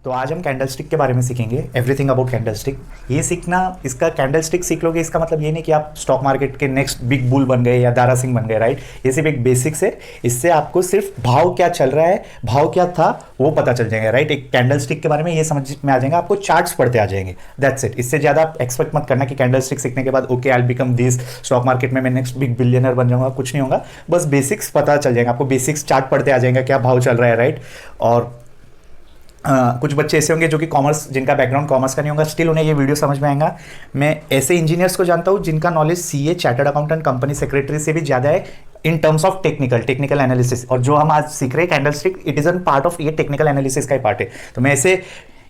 तो आज हम कैंडलस्टिक के बारे में सीखेंगे, एवरीथिंग अबाउट कैंडलस्टिक। ये सीखना, इसका कैंडलस्टिक सीख लोगे, इसका मतलब ये नहीं कि आप स्टॉक मार्केट के नेक्स्ट बिग बुल बन गए या दारा सिंह बन गए, राइट। ये सिर्फ एक बेसिक्स है। इससे आपको सिर्फ भाव क्या चल रहा है, भाव क्या था, वो पता चल जाएगा, राइट। एक कैंडलस्टिक के बारे में ये समझ में आ जाएगा, आपको चार्ट्स पढ़ते आ जाएंगे, दैट्स इट। इससे ज़्यादा आप एक्सपेक्ट मत करना कि कैंडलस्टिक सीखने के बाद okay I will become this, stock market में मैं नेक्स्ट बिग बिलियनर बन जाऊंगा, कुछ नहीं होगा। बस बेसिक्स पता चल जाएगा आपको, बेसिक्स चार्ट पढ़ते आ जाएगा, क्या भाव चल रहा है, राइट। और कुछ बच्चे ऐसे होंगे जो कि कॉमर्स, जिनका बैकग्राउंड कॉमर्स का नहीं होगा, स्टिल उन्हें ये वीडियो समझ में आएगा। मैं ऐसे इंजीनियर्स को जानता हूँ जिनका knowledge CA, chartered accountant, company secretary से भी ज़्यादा है in terms of technical analysis. और जो हम आज सीख रहे हैं candlestick, it is an part of, ये टेक्निकल एनालिसिस का ही पार्ट है। तो मैं ऐसे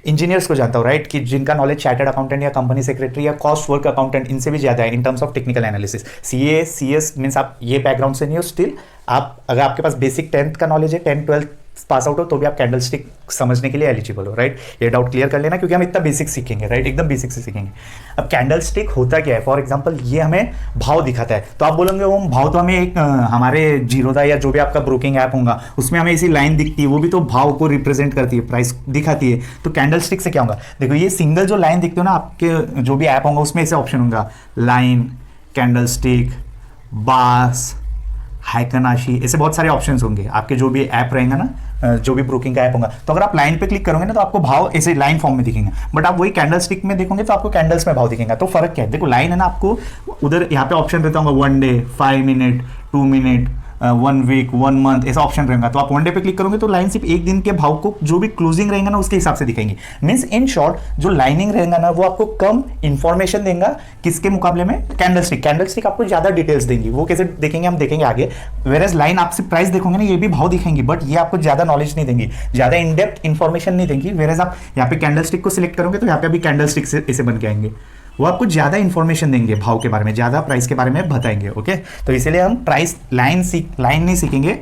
इंजीनियर्स को जानता हूँ, राइट, कि जिनका नॉलेज चार्टर्ड अकाउंटेंट या कंपनी सेक्रेटरी या कॉस्ट वर्क अकाउंटेंट, इनसे भी ज़्यादा है in terms of technical analysis. CA, CS means आप ये बैकग्राउंड से नहीं हो, स्टिल आप, अगर आपके पास बेसिक 10th का नॉलेज है, 10th 12th पास आउट हो, तो भी आप कैंडलस्टिक समझने के लिए एलिजिबल हो, राइट। ये डाउट क्लियर कर लेना, क्योंकि हम इतना बेसिक सीखेंगे, राइट, एकदम बेसिक से सीखेंगे। अब कैंडलस्टिक होता क्या है, फॉर एग्जांपल ये हमें भाव दिखाता है। तो आप बोलोगे वो भाव तो हमें एक हमारे जीरोधा या जो भी आपका ब्रोकिंग ऐप होगा उसमें हमें इसी लाइन दिखती है, वो भी तो भाव को रिप्रेजेंट करती है, प्राइस दिखाती है। तो कैंडलस्टिक से क्या होगा, देखो ये सिंगल जो लाइन दिखती हो ना आपके जो भी ऐप होगा उसमें ऐसे ऑप्शन होगा, लाइन, कैंडलस्टिक, बार्स, हाइकनाशी, ऐसे बहुत सारे ऑप्शंस होंगे आपके जो भी ऐप रहेंगे ना, जो भी ब्रोकिंग का ऐप होगा। तो अगर आप लाइन पे क्लिक करोगे ना तो आपको भाव ऐसे लाइन फॉर्म में दिखेंगे, बट आप वही कैंडलस्टिक में देखोगे तो आपको कैंडल्स में भाव दिखेगा। तो फर्क क्या है, देखो लाइन है ना, आपको उधर यहाँ पे ऑप्शन रहता होगा 1 day, 5 minute, 2 minute, 1 week, 1 month, ऐसा ऑप्शन रहेगा। तो आप 1 डे पे क्लिक करोगे तो लाइन सिर्फ एक दिन के भाव को जो भी क्लोजिंग रहेगा ना उसके हिसाब से दिखेंगे। मींस इन शॉर्ट जो लाइनिंग रहेगा ना वो आपको कम इंफॉर्मेशन देगा, किसके मुकाबले में, कैंडलस्टिक आपको ज्यादा डिटेल्स देंगी। वो कैसे देखेंगे हम देखेंगे आगे। वेरएज लाइन आप सिर्फ प्राइस देखोगे ना, ये भी भाव दिखेंगी, बट ये आपको ज्यादा नॉलेज नहीं देंगी, ज्यादा इन डेप्थ इंफॉर्मेशन नहीं देंगी। वेरएज आप यहाँ पे कैंडलस्टिक को सिलेक्ट करोगे तो यहाँ पे अभी कैंडलस्टिक से ऐसे बन के आएंगे, वो आपको ज्यादा इंफॉर्मेशन देंगे भाव के बारे में, ज्यादा प्राइस के बारे में बताएंगे, ओके। तो इसीलिए हम प्राइस लाइन नहीं सीखेंगे,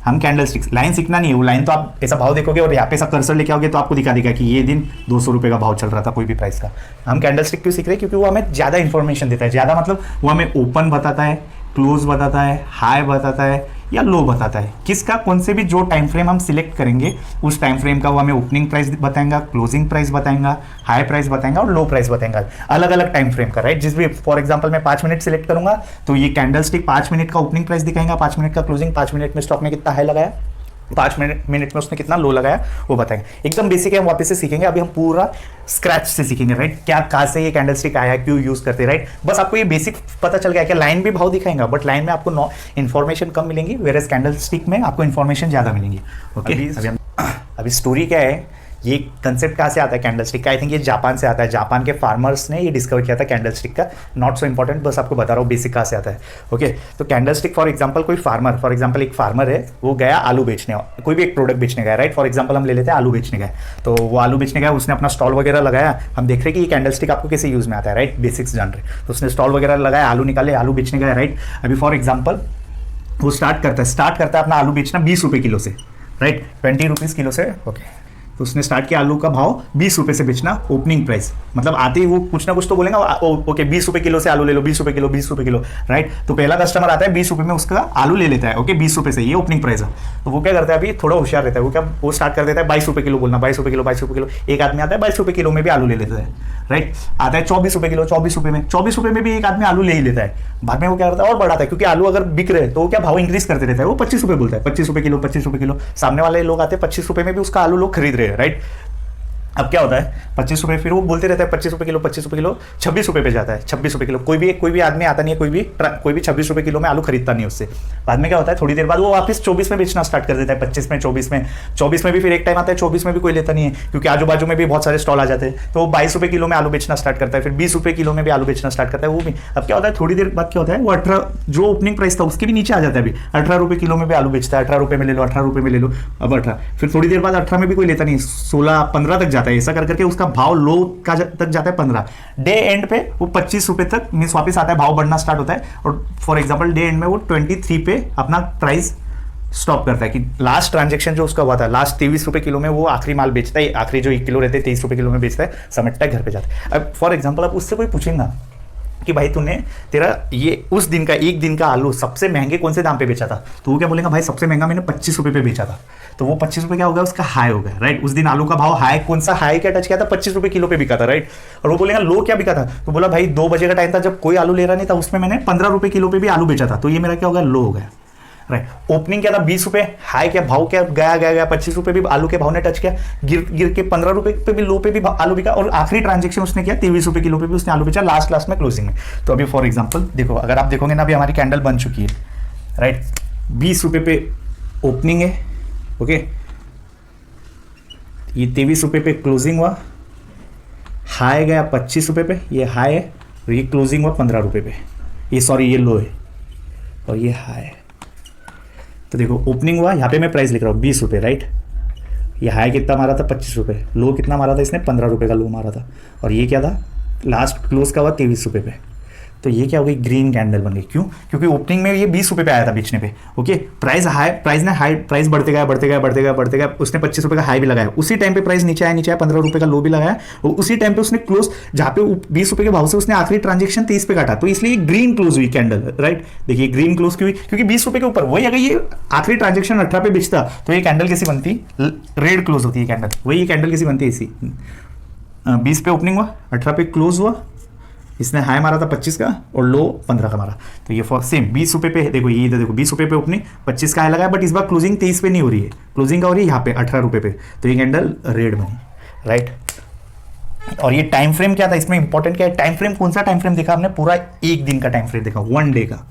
हम कैंडलस्टिक्स। लाइन सीखना नहीं है, वो लाइन तो आप ऐसा भाव देखोगे और यहाँ पे ऐसा कर्सर लेके आओगे तो आपको दिखा देगा कि ये दिन 200 रुपये का भाव चल रहा था कोई भी प्राइस का। हम कैंडलस्टिक क्यों सीख रहे हैं, क्योंकि वो हमें ज्यादा इंफॉर्मेशन देता है। ज्यादा मतलब वो हमें ओपन बताता है, क्लोज बताता है, हाई बताता है या लो बताता है। किसका, कौन से भी जो टाइम फ्रेम हम सिलेक्ट करेंगे उस टाइम फ्रेम का वो हमें ओपनिंग प्राइस बताएगा, क्लोजिंग प्राइस बताएगा, हाई प्राइस बताएगा और लो प्राइस बताएगा, अलग अलग टाइम फ्रेम का, राइट। जिस भी फॉर एग्जांपल मैं 5 मिनट सिलेक्ट करूंगा तो ये कैंडलस्टिक 5 मिनट का ओपनिंग प्राइस दिखाएगा, 5 मिनट का क्लोजिंग, 5 मिनट में स्टॉक ने कितना हाई लगाया, 5 मिनट में उसने कितना लो लगाया, वो बताएंगे। एकदम बेसिक है, हम वापस से सीखेंगे। अभी हम पूरा स्क्रैच से सीखेंगे, राइट। क्या, कहाँ से ये कैंडलस्टिक आया, क्यों यूज करते, राइट। बस आपको ये बेसिक पता चल गया कि लाइन भी भाव दिखाएगा, बट लाइन में आपको इन्फॉर्मेशन कम मिलेंगी, वेरएज कैंडलस्टिक में आपको इन्फॉर्मेशन ज्यादा मिलेंगी, ओके। अभी स्टोरी क्या है, ये कंसेप्ट कहाँ से आता है कैंडलस्टिक का, आई थिंक ये जापान से आता है। जापान के फार्मर्स ने ये डिस्कवर किया था कैंडलस्टिक का, नॉट सो इंपॉर्टेंट, बस आपको बता रहा हूँ बेसिक कहाँ से आता है, ओके। तो कैंडलस्टिक फॉर एग्जांपल कोई फार्मर, फॉर एग्जांपल एक फार्मर है, वो गया आलू बेचने, कोई भी एक प्रोडक्ट बेचने गया, राइट। फॉर एग्जांपल हम ले लेते हैं आलू बेचने गए, तो वो आलू बेचने गया, उसने अपना स्टॉल वगैरह लगाया। हम देख रहे हैं कि ये कैंडलस्टिक आपको कैसे यूज में आता है, राइट, बेसिक्स जान रहे। तो उसने स्टॉल वगैरह लगाया, आलू निकाले, आलू बेचने गया, राइट। अभी फॉर एग्जाम्पल वो स्टार्ट करता है अपना आलू बेचना 20 रुपये किलो से, राइट, 20 रुपीज़ किलो से, ओके। तो उसने स्टार्ट किया आलू का भाव 20 रुपये से बेचना, ओपनिंग प्राइस, मतलब आते ही वो कुछ ना कुछ तो बोलेगा, ओके 20 रुपये किलो से आलू ले लो, 20 रुपये किलो, 20 रुपये किलो, राइट। तो पहला कस्टमर आता है 20 रुपये में उसका आलू ले लेता है, ओके, 20 रुपये से, ये ओपनिंग प्राइस है। तो वो क्या करता है, अभी थोड़ा होशियार रहता है, वो स्टार्ट कर देता है 22 रुपये किलो बोलना, 22 रुपये किलो, 22 रुपये किलो। एक आदमी आता है 22 रुपये किलो में भी आलू ले लेता है, राइट। आता है 24 रुपये किलो, 24 रुपये में भी एक आदमी आलू ले ही लेता है। बाद में वो क्या करता है और बढ़ाता है, क्योंकि आलू अगर बिक रहे तो वो क्या भाव इंक्रीज करते रहता है, वो 25 रुपये बोलता है, 25 रुपये किलो, 25 रुपये किलो। सामने वाले लोग आते हैं 25 रुपये में भी उसका आलू लोग खरीद रहे हैं, राइट। अब क्या होता है 25 रुपये, फिर वो बोलते रहता है 25 रुपये किलो, 25 रुपये किलो, 26 रुपये पे जाता है, 26 रुपये किलो। कोई भी आदमी आता नहीं है, कोई भी 26 रुपये किलो में आलू खरीदता नहीं उससे। बाद में क्या होता है, थोड़ी देर बाद वो वापस 24 में बेचना स्टार्ट कर देता है, 25 में, 24 में भी फिर एक टाइम आता है 24 में भी कोई लेता नहीं है, क्योंकि आजू बाजू में भी बहुत सारे स्टॉल आ जाते हैं। तो वो 22 रुपये किलो में आलू बेचना स्टार्ट करता है, फिर 20 रुपये किलो में भी आलू बेचना स्टार्ट करता है, वो भी। अब क्या होता है, थोड़ी देर बाद क्या होता है, वो 18 जो ओपनिंग प्राइस था उसके भी नीचे आ जाता है, अभी 18 रुपये किलो में भी आलू बेचता है, 18 रुपये में ले लो, 18 रुपये में ले लो, अब 18, फिर थोड़ी देर बाद 18 में भी कोई लेता नहीं, 16, 15 तक जाता है, ऐसा करके उसका भाव लो का तक जाता है 15। डे एंड पे वो 25 रुपए तक मीन्स वापस आता है, भाव बढ़ना स्टार्ट होता है, और फॉर एग्जांपल डे एंड में वो 23 पे अपना प्राइस स्टॉप करता है, कि लास्ट ट्रांजेक्शन जो उसका हुआ था लास्ट 23 रुपये किलो में वो आखिरी माल बेचता है, आखिरी जो 1 किलो रहते हैं 23 रुपये किलो में बेचता है, समेटता है, घर पे जाता है। अब फॉर एग्जांपल अब उससे कोई पूछेगा कि भाई तूने तेरा ये उस दिन का एक दिन का आलू सबसे महंगे कौन से दाम पे बेचा था, तो वो क्या बोलेगा भाई सबसे महंगा मैंने 25 रुपये पे बेचा था, तो वो 25 रुपये क्या हो गया, उसका हाई हो गया, राइट। उस दिन आलू का भाव हाई, कौन सा हाई क्या टच किया था, 25 रुपये किलो पे बिका था, राइट। और वो बोलेगा लो क्या बिका था, तो बोला भाई 2 बजे का टाइम था जब कोई आलू ले रहा नहीं था, उसमें मैंने 15 रुपये किलो पे भी आलू बेचा था, तो ये मेरा क्या हो गया, लो हो गया, राइट। ओपनिंग क्या था 20 रुपए, हाई क्या भाव क्या गया गया गया 25 रुपए भी आलू के भाव ने टच किया, गिर गिर के 15 रुपए पे भी लो पे भी आलू बिका, और आखिरी ट्रांजेक्शन उसने किया 23 रुपए किलो पे भी उसने आलू बेचा लास्ट में क्लोजिंग में। तो अभी फॉर एग्जांपल देखो, अगर आप देखोगे ना, अभी हमारी कैंडल बन चुकी है, राइट। 20 रुपए पे ओपनिंग है, ओके, ये 23 रुपए पे क्लोजिंग हुआ, हाई गया 25 रुपए पे, ये हाई है, और ये क्लोजिंग हुआ 15 रुपए पे, ये सॉरी ये लो है और ये हाई है। तो देखो ओपनिंग हुआ, यहाँ पे मैं प्राइस लिख रहा हूँ 20 रुपये, राइट। ये हाई कितना मारा था 25 रुपये, लो कितना मारा था इसने 15 रुपये का लो मारा था, और ये क्या था लास्ट क्लोज का हुआ 23 रुपये पे। तो ये क्या हो गई, ग्रीन कैंडल बन गई। क्यों? क्योंकि ओपनिंग में ये 20 रुपये पे आया था बेचने पे, ओके। प्राइस बढ़ते गया, उसने 25 रुपये का हाई भी लगाया, उसी टाइम पे प्राइस नीचे आया 15 रुपये का लो भी लगाया, और उसी टाइम पे उसने क्लोज, जहाँ पे 20 रुपये के भाव से उसने आखिरी ट्रांजेक्शन 30 पे काटा, तो इसलिए ग्रीन क्लोज हुई कैंडल, राइट। देखिए ग्रीन क्लोज क्यों हुई, क्योंकि 20 रुपये के ऊपर, वही अगर ये आखिरी ट्रांजेक्शन 18 पे बेचता तो ये कैंडल कैसी बनती, रेड क्लोज होती है कैंडल, वही ये कैंडल कैसी बनती है इसी 20 पे ओपनिंग हुआ, 18 पे क्लोज हुआ, इसने हाई मारा था 25 का और लो 15 का मारा, तो ये फॉर सेम 20 रुपये पे देखो, ये देखो 20 रुपये पे ओपनिंग 25 का हाई लगाया, बट इस बार क्लोजिंग 23 पे नहीं हो रही है, क्लोजिंग का हो रही है यहाँ पे 18 रुपये पे, तो ये कैंडल रेड बनी, राइट। और ये टाइम फ्रेम क्या था इसमें, इंपॉर्टेंट क्या है, टाइम फ्रेम कौन सा टाइम फ्रेम देखा हमने, पूरा एक दिन का टाइम फ्रेम देखा, 1 डे का।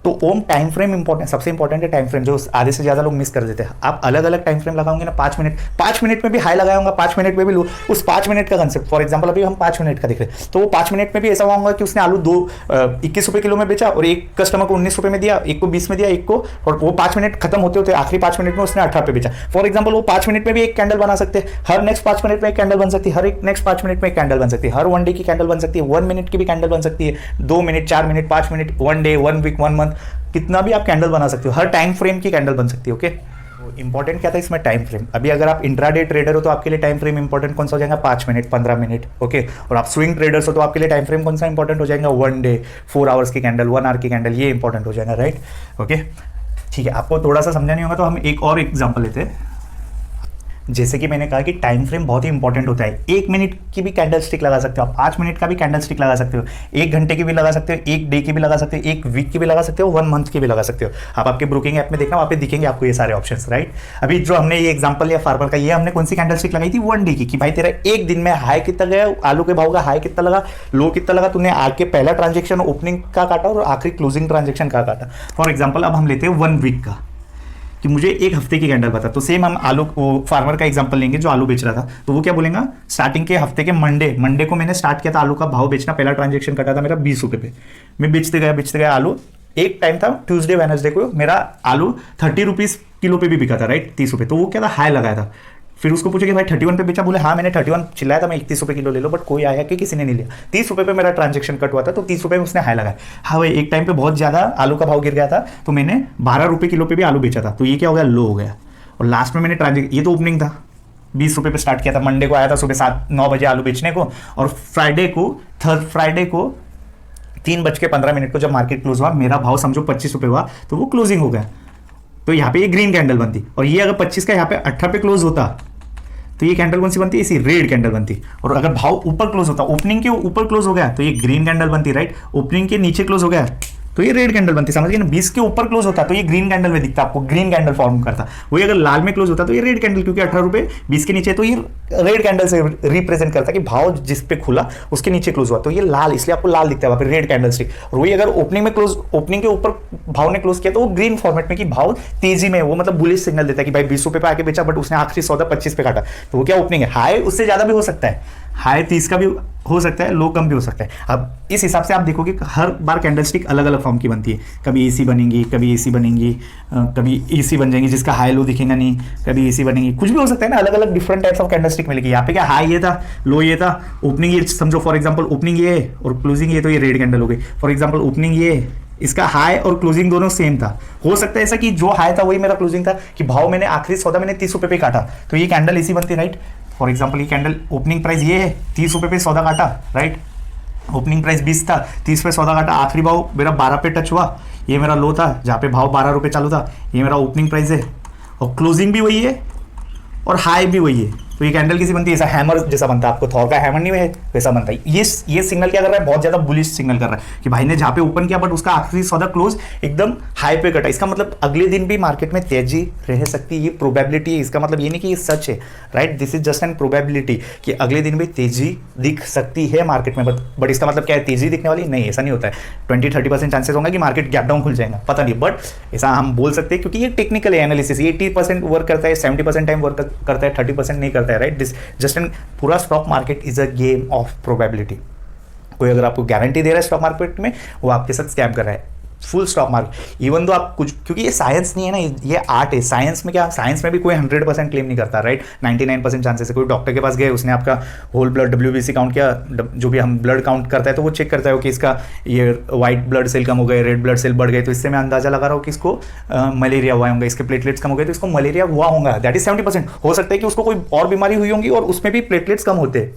तो ओम टाइम फ्रेम इंपॉर्टेंट, सबसे इंपॉर्टेंट है टाइम फ्रेम, जो आधे से ज्यादा लोग मिस कर देते हैं। आप अलग अलग टाइम फ्रेम लगाओगे ना, 5 मिनट में भी हाई लगाऊंगा, 5 मिनट में भी लो, उस 5 मिनट का कंसेप्ट, फॉर एग्जांपल अभी हम 5 मिनट का देख रहे हैं, तो वो 5 मिनट में भी ऐसा होगा कि उसने आलू 21 रुपये किलो में बेचा, और एक कस्टमर को 19 रुपये में दिया, एक को 20 में दिया, एक को, और वो 5 मिनट खत्म होते होते आखिरी 5 मिनट में उसने 18 पे बेचा। फॉर एग्जाम्पल वो 5 मिनट में भी एक कैंडल बना सकते हैं, हर नेक्स्ट 5 मिनट में एक कैंडल बन सकती है, हर एक नेक्स्ट 5 मिनट में एक कैंडल बन सकती है, हर 1 डे की कैंडल बन सकती है, 1 मिनट की भी कैंडल बन सकती है, 2 minute, 4 minute, 5 minute, 1 day, 1 week, 1 month, कितना भी आप कैंडल बना सकते हो, हर टाइम फ्रेम की कैंडल बन सकती है, ओके। इंपॉर्टेंट क्या था इसमें, टाइम फ्रेम। अभी अगर आप इंट्राडे ट्रेडर हो तो आपके लिए टाइम फ्रेम इंपॉर्टेंट कौन सा हो जाएगा, 5 मिनट, 15 मिनट, ओके। और आप स्विंग ट्रेडर्स हो तो आपके लिए टाइम फ्रेम कौन सा इंपॉर्टेंट हो जाएगा, 1 डे, 4 आवर्स की कैंडल, 1 आवर की कैंडल, ये इंपॉर्टेंट हो जाएगा, राइट, ओके। ठीक है, आपको थोड़ा सा समझा नहीं होगा तो हम एक और एग्जाम्पल लेते हैं। जैसे कि मैंने कहा कि टाइम फ्रेम बहुत ही इंपॉर्टेंट होता है, 1 मिनट की भी कैंडल स्टिक लगा सकते हो आप, 5 मिनट का भी कैंडल स्टिक लगा सकते हो, 1 घंटे की भी लगा सकते हो, 1 डे की भी लगा सकते हो, 1 वीक की भी लगा सकते हो, 1 मंथ की भी लगा सकते हो। आप आपके ब्रोकिंग ऐप में देखना, वहाँ पे दिखेंगे आपको ये सारे ऑप्शंस, राइट। अभी जो हमने ये एग्जांपल लिया फार्मर का, ये हमने कौन सी कैंडल स्टिक लगाई थी, 1 डे की, कि भाई तेरा एक दिन में हाई कितना गया, आलू के भाव का हाई कितना लगा, लो कितना लगा, तूने आके पहला ट्रांजेक्शन ओपनिंग का काटा और आखिरी क्लोजिंग ट्रांजेक्शन का काटा। फॉर एग्जाम्पल अब हम लेते हैं 1 वीक का, कि मुझे 1 हफ्ते की कैंडल बता, तो सेम हम आलू फार्मर का एग्जांपल लेंगे जो आलू बेच रहा था, तो वो क्या बोलेगा, स्टार्टिंग के हफ्ते के मंडे को मैंने स्टार्ट किया था आलू का भाव बेचना, पहला ट्रांजेक्शन कटा था मेरा 20 रुपये पे, मैं बेचते गया आलू, एक टाइम था ट्यूसडे वेडनेसडे को मेरा आलू 30 रुपीज़ किलो पे भी बिका था, राइट, 30 रुपये, तो वो क्या था, हाई लगाया था। फिर उसको पूछे कि भाई 31 पे बेचा, बोले हाँ मैंने 31 चिल्लाया था, मैं 31 रुपये किलो ले लो, बट कोई आया कि किसी ने नहीं लिया, 30 रुपये पे मेरा ट्रांजेक्शन कट हुआ था, तो 30 रुपये में उसने हाई लगाया। हाँ भाई एक टाइम पे बहुत ज़्यादा आलू का भाव गिर गया था, तो मैंने 12 रुपये किलो पे भी आलू बेचा था, तो ये क्या हो गया, लो हो गया। और लास्ट में मैंने ये तो ओपनिंग था, 20 रुपये पे स्टार्ट किया था, मंडे को आया था सुबह 7-9 बजे आलू बेचने को, और फ्राइडे को 3:15 को जब मार्केट क्लोज हुआ, मेरा भाव समझो 25 रुपये हुआ, तो वो क्लोजिंग हो गया, तो यहाँ पे ये ग्रीन कैंडल बनती, और ये अगर 25 का यहाँ पे 18 पे क्लोज होता तो ये कैंडल कौन सी बनती है, इसी रेड कैंडल बनती। और अगर भाव ऊपर क्लोज होता, ओपनिंग के ऊपर क्लोज हो गया तो ये ग्रीन कैंडल बनती, राइट, ओपनिंग के नीचे क्लोज हो गया तो ये रेड कैंडल बनती, समझ गए ना। 20 के ऊपर क्लोज होता तो ये ग्रीन कैंडल में दिखता आपको, ग्रीन कैंडल फॉर्म करता, वही अगर लाल में क्लोज होता तो ये रेड कैंडल, क्योंकि 18 रुपये 20 के नीचे, तो ये रेड कैंडल से रिप्रेजेंट करता कि भाव जिस पे खुला उसके नीचे क्लोज हुआ, तो ये लाल, इसलिए आपको लाल दिखता है वहाँ पे, रेड कैंडल स्टिक। और वही अगर ओपनिंग के ऊपर भाव ने क्लोज किया तो वो ग्रीन फॉर्मेट में, कि भाव तेजी में, वो मतलब बुलिश सिग्नल देता है कि भाई 20 रुपये पे आके बेचा, बट उसने आखिरी सौदा 25 पे काटा, तो वो क्या ओपनिंग है, हाई उससे ज्यादा भी हो सकता है, हाई 30 का भी हो सकता है, लो कम भी हो सकता है। अब इस हिसाब से आप देखोगे हर बार कैंडल स्टिक अलग अलग फॉर्म की बनती है, कभी एसी बनेंगी, कभी एसी बनेंगी, कभी एसी बन जाएंगी जिसका हाई लो दिखेगा नहीं, कभी एसी बनेंगी, कुछ भी हो सकता है ना, अलग अलग different types of candle stick मिलेगी। यहाँ पे क्या हाई ये था, लो ये था, ओपनिंग ये समझो, फॉर एग्जाम्पल ओपनिंग ये और क्लोजिंग ये, तो ये रेड कैंडल हो गई। फॉर एग्जाम्पल ओपनिंग ये, इसका हाई और क्लोजिंग दोनों सेम था, हो सकता है ऐसा कि जो हाई था वही मेरा क्लोजिंग था, कि भाव मैंने आखिरी सौदा मैंने 30 रुपये पे काटा, तो ये कैंडल एसी बनती, राइट। फॉर एग्जाम्पल ये कैंडल ओपनिंग प्राइस ये है, 30 रुपये पे सौदा काटा, राइट, ओपनिंग प्राइस 20 था, 30 पे सौदा काटा, आखिरी भाव मेरा 12 पे टच हुआ, ये मेरा लो था जहाँ पे भाव 12 रुपये चालू था, ये मेरा ओपनिंग प्राइस है और क्लोजिंग भी वही है और हाई भी वही है। तो ये कैंडल कैसी बनती है, ऐसा हैमर जैसा बनता है, आपको थॉर का हैमर नहीं है वैसा बनता है। ये सिग्नल क्या कर रहा है, बहुत ज्यादा बुलिश सिग्नल कर रहा है कि भाई ने जहाँ पे ओपन किया बट उसका आखिरी सौदा क्लोज एकदम हाई पे कटा, इसका मतलब अगले दिन भी मार्केट में तेजी रह सकती है, ये प्रोबेबिलिटी है। इसका मतलब ये नहीं कि ये सच है, right, this is just an probability कि अगले दिन भी तेजी दिख सकती है मार्केट में। बट इसका मतलब क्या है, तेजी दिखने वाली नहीं, ऐसा नहीं होता है। 20-30% चांसेस होंगे कि मार्केट गैप डाउन खुल जाएगा, पता नहीं, बट ऐसा हम बोल सकते हैं क्योंकि ये टेक्निकल एनालिसिस 80% वर्क करता है, 70% टाइम वर्क करता है, 30% नहीं करता है, राइट। दिस जस्ट एन पूरा stock market is a game of probability. कोई अगर आपको गारंटी दे रहा है स्टॉक मार्केट में, वो आपके साथ स्कैम कर रहा है। Full stock market, even though आप कुछ, क्योंकि ये साइंस नहीं है ना, ये आर्ट है। साइंस में क्या, साइंस में भी कोई 100% क्लेम नहीं करता, राइट। 99% चांसेस है। कोई डॉक्टर के पास गए, उसने आपका होल ब्लड WBC काउंट किया, जो भी हम ब्लड काउंट करता है तो वो चेक करता है कि इसका ये व्हाइट ब्लड सेल कम हो गए, रेड ब्लड सेल बढ़ गए, तो इससे मैं अंदाजा लगा रहा हूँ कि इसको मलेरिया हुआ होगा, इसके प्लेटलेट्स कम हो गए तो इसको मलेरिया हुआ होगा। That is 70%। हो सकता है कि उसको कोई और बीमारी हुई होंगी और उसमें भी प्लेटलेट्स कम होते हैं।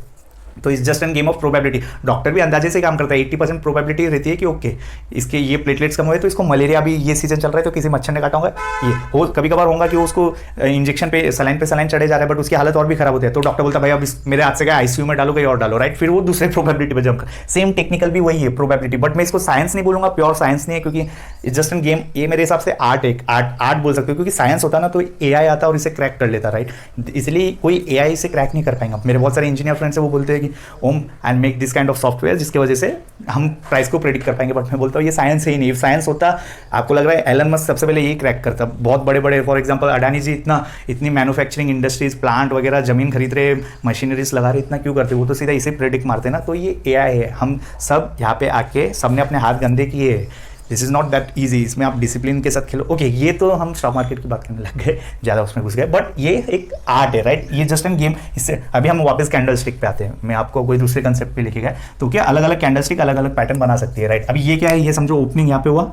तो इस just an game of probability. Doctor भी अंदाजे से काम करता है, 80% प्रोबेबिलिटी रहती है कि ओके इसके ये प्लेटलेट्स कम हुए तो इसको मलेरिया, भी ये सीजन चल रहा है तो किसी मच्छर ने काटा होगा, ये हो कभी कभार होगा कि उसको इंजेक्शन पे सलाइन चढ़े जा रहा है बट उसकी हालत और भी खराब होती है, तो डॉक्टर बोलता है भाई अब मेरे हाथ से क्या ICU में डालो, कहीं और डालो, राइट। फिर वो दूसरे प्रोबेबिलिटी पर जम कर, सेम टेक्निकल भी वही है प्रोबेबिलिटी, बट मैं इसको साइंस नहीं बोलूंगा, प्योर साइंस नहीं है, क्योंकि इट्स जस्ट एन गेम। ये मेरे हिसाब से आर्ट बोल सकते हो, क्योंकि साइंस होता ना तो AI आता और इसे क्रैक कर लेता, राइट। इसलिए कोई AI इसे क्रैक नहीं कर पाएंगा। मेरे बहुत सारे इंजीनियर फ्रेंड्स है, वो बोलते हैं कि ohm and make this kind of software जिसकी वजह से हम प्राइस को प्रेडिक्ट कर पाएंगे, बट मैं बोलता हूँ ये साइंस ही नहीं। साइंस होता, आपको लग रहा है एलन मस्क सबसे पहले यही क्रैक करता। बहुत बड़े बड़े, फॉर एग्जांपल अडानी जी इतनी मैन्युफैक्चरिंग इंडस्ट्रीज, प्लांट वगैरह, जमीन खरीद रहे, मशीनरीज लगा रहे, इतना क्यों करते? वो तो सीधा इसे प्रेडिक्ट मारते ना। तो ये AI है, हम सब यहाँ पे आके सबने अपने हाथ गंदे किए हैं। This is not that easy, इसमें आप डिसिप्लिन के साथ खेलो। ओके, ये तो हम स्टॉक मार्केट की बात करने लग गए, ज़्यादा उसमें घुस गए, बट ये एक आर्ट है, राइट। ये जस्ट एन गेम। इससे अभी हम वापस कैंडल स्टिक पे आते हैं, मैं आपको कोई दूसरे कंसेप्ट पे लेके गया। तो क्या अलग अलग कैंडल स्टिक अलग अलग पैटर्न बना सकती है, राइट। अभी ये क्या है, ये समझो ओपनिंग यहाँ पे हुआ,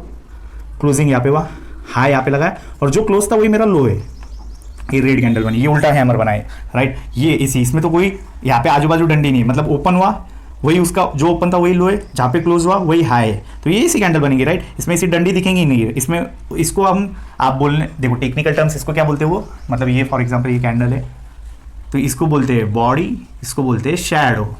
क्लोजिंग यहाँ पे हुआ, हाई यहाँ पे लगा है और जो क्लोज था वही मेरा लो है। ये रेड कैंडल बनी, ये उल्टा हैमर बनाए, राइट। ये इसमें तो कोई यहाँ पे आजू बाजू डंडी नहीं, मतलब ओपन हुआ वही, उसका जो ओपन था वही लो है, जहाँ पे क्लोज हुआ वही हाई है, तो ये इसी कैंडल बनेगी, राइट। इसमें इसी डंडी दिखेंगी नहीं है इसमें। इसको हम आप बोलने देखो टेक्निकल टर्म्स, इसको क्या बोलते हैं वो, मतलब ये फॉर एग्जांपल ये कैंडल है तो इसको बोलते हैं बॉडी, इसको बोलते हैं शैडो,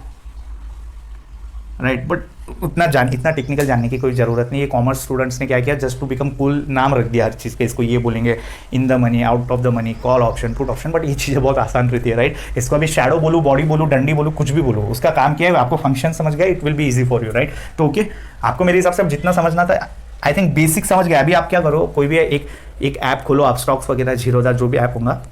राइट। बट इतना टेक्निकल जानने की कोई ज़रूरत नहीं है। कॉमर्स स्टूडेंट्स ने क्या किया, जस्ट टू बिकम कूल नाम रख दिया हर चीज़ पे। इसको ये बोलेंगे in the money, out of the money, call option, put option, but ये चीज़ें बहुत आसान रहती है, राइट। इसको अभी शैडो बोलूँ, बॉडी बोलूँ, डंडी बोलूँ, कुछ भी बोलूँ, उसका काम क्या है, आपको फंक्शन समझ गया, it will be easy for you, right. तो ओके, आपको मेरे हिसाब से अब जितना समझना था आई थिंक बेसिक समझ गया। अभी आप क्या करो, कोई भी एक ऐप खोलो आप, स्टॉक्स वगैरह, जीरोधा, जो भी ऐप होगा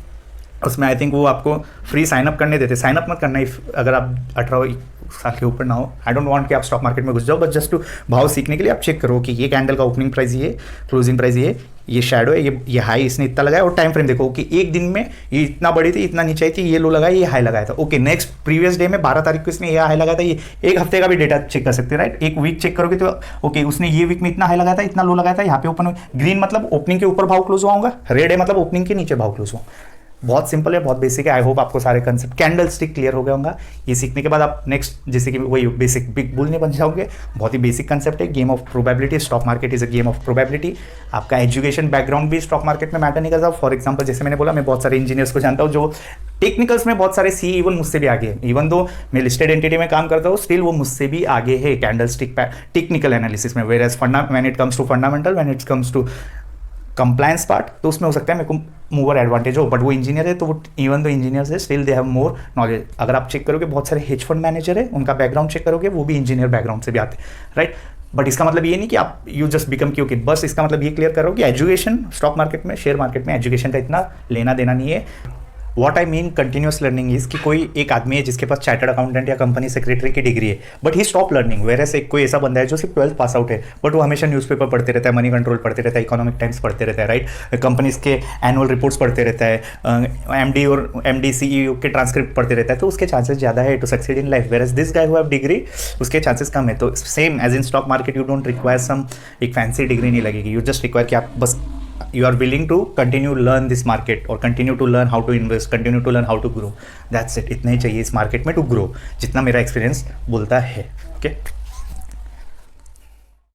उसमें आई थिंक वो आपको फ्री साइनअप करने देते। साइनअप मत करना अगर आप 18 साल के ऊपर ना हो। आई डोंट वांट कि आप स्टॉक मार्केट में घुस जाओ, बट जस्ट टू भाव सीखने के लिए आप चेक करो कि ये कैंडल का ओपनिंग प्राइस ये, क्लोजिंग प्राइस ये शैडो है, ये हाई इसने इतना लगाया, और टाइम फ्रेम देखो कि एक दिन में ये इतना बड़ी थी, इतना नीचे आई थी, ये लो लगाया, ये हाई लगाया था। ओके, नेक्स्ट प्रीवियस डे में 12 तारीख को इसने ये हाई लगाया था, ये एक हफ्ते का भी डेटा चेक कर सकते हैं, राइट। एक वीक चेक करोगे तो ओके उसने ये वीक में इतना हाई लगाया था, इतना लो लगाया था, यहाँ पे ओपन ग्रीन मतलब ओपनिंग के ऊपर भाव क्लोज हुआ होगा, रेड है मतलब ओपनिंग के नीचे भाव क्लोज हुआ। बहुत सिंपल है, बहुत बेसिक है। आई होप आपको सारे कंसेप्ट कैंडल स्टिक क्लियर हो गए होंगे। ये सीखने के बाद आप नेक्स्ट जैसे कि वही बेसिक बिग बुल नहीं बन जाओगे। बहुत ही बेसिक कंसेप्ट है, game of probability. Stock market is a game of probability. आपका एजुकेशन बैकग्राउंड भी स्टॉक मार्केट में मैटर नहीं करता। फॉर एग्जाम्पल जैसे मैंने बोला, मैं बहुत सारे इंजीनियर्स को जानता हूँ जो टेक्निकल्स में बहुत सारे सी इवन मुझसे भी आगे है। इवन दो मैं लिस्टेड एंटिटी में काम करता हूँ, स्टिल वो मुझसे भी आगे है कैंडल स्टिक टेक्निकल एनालिसिस में। Whereas when it comes to fundamental, when it comes to compliance part, तो उसमें हो सकता है मेरे को मूवर एडवांटेज हो, बट वो इंजीनियर है तो वो इवन दो इंजीनियर्स है still they have more knowledge. अगर आप चेक करोगे बहुत सारे हेज फंड मैनेजर है, उनका बैकग्राउंड चेक करोगे वो भी इंजीनियर बैकग्राउंड से भी आते हैं, राइट। बट इसका मतलब ये नहीं कि आप यू जस्ट बिकम क्योंकि बस इसका मतलब ये क्लियर करो कि एजुकेशन स्टॉक मार्केट में, शेयर मार्केट में एजुकेशन का इतना लेना देना नहीं है। What I mean continuous learning is कि कोई एक आदमी है जिसके पास चार्टर्ड अकाउंटेंट या कंपनी सेक्रेटरी की डिग्री है, but he stop learning. Whereas एक कोई ऐसा बंदा है जो सिर्फ 12th पास आउट है, बट वो हमेशा न्यूज़पेपर पढ़ते रहता है, मनी कंट्रोल पढ़ते रहता है, इकोनॉमिक टाइम्स पढ़ते रहता है, राइट। कंपनीज के एनुअल रिपोर्ट्स पढ़ते रहता है, एमडी और एमडी सीईओ के ट्रांसक्रिप्ट पढ़ते रहता है, तो उसके चांसेस ज़्यादा है to succeed in life. Whereas this guy who have degree, उसके चांसेस कम है। तो same as in stock market, you don't require some एक फैंसी डिग्री नहीं लगेगी। यू जस्ट रिक्वायर कि आप बस you are willing to continue learn this market or continue to learn how to invest, continue to learn how to grow. That's it. इतना ही चाहिए इस market में टू ग्रो, जितना मेरा एक्सपीरियंस बोलता है। ओके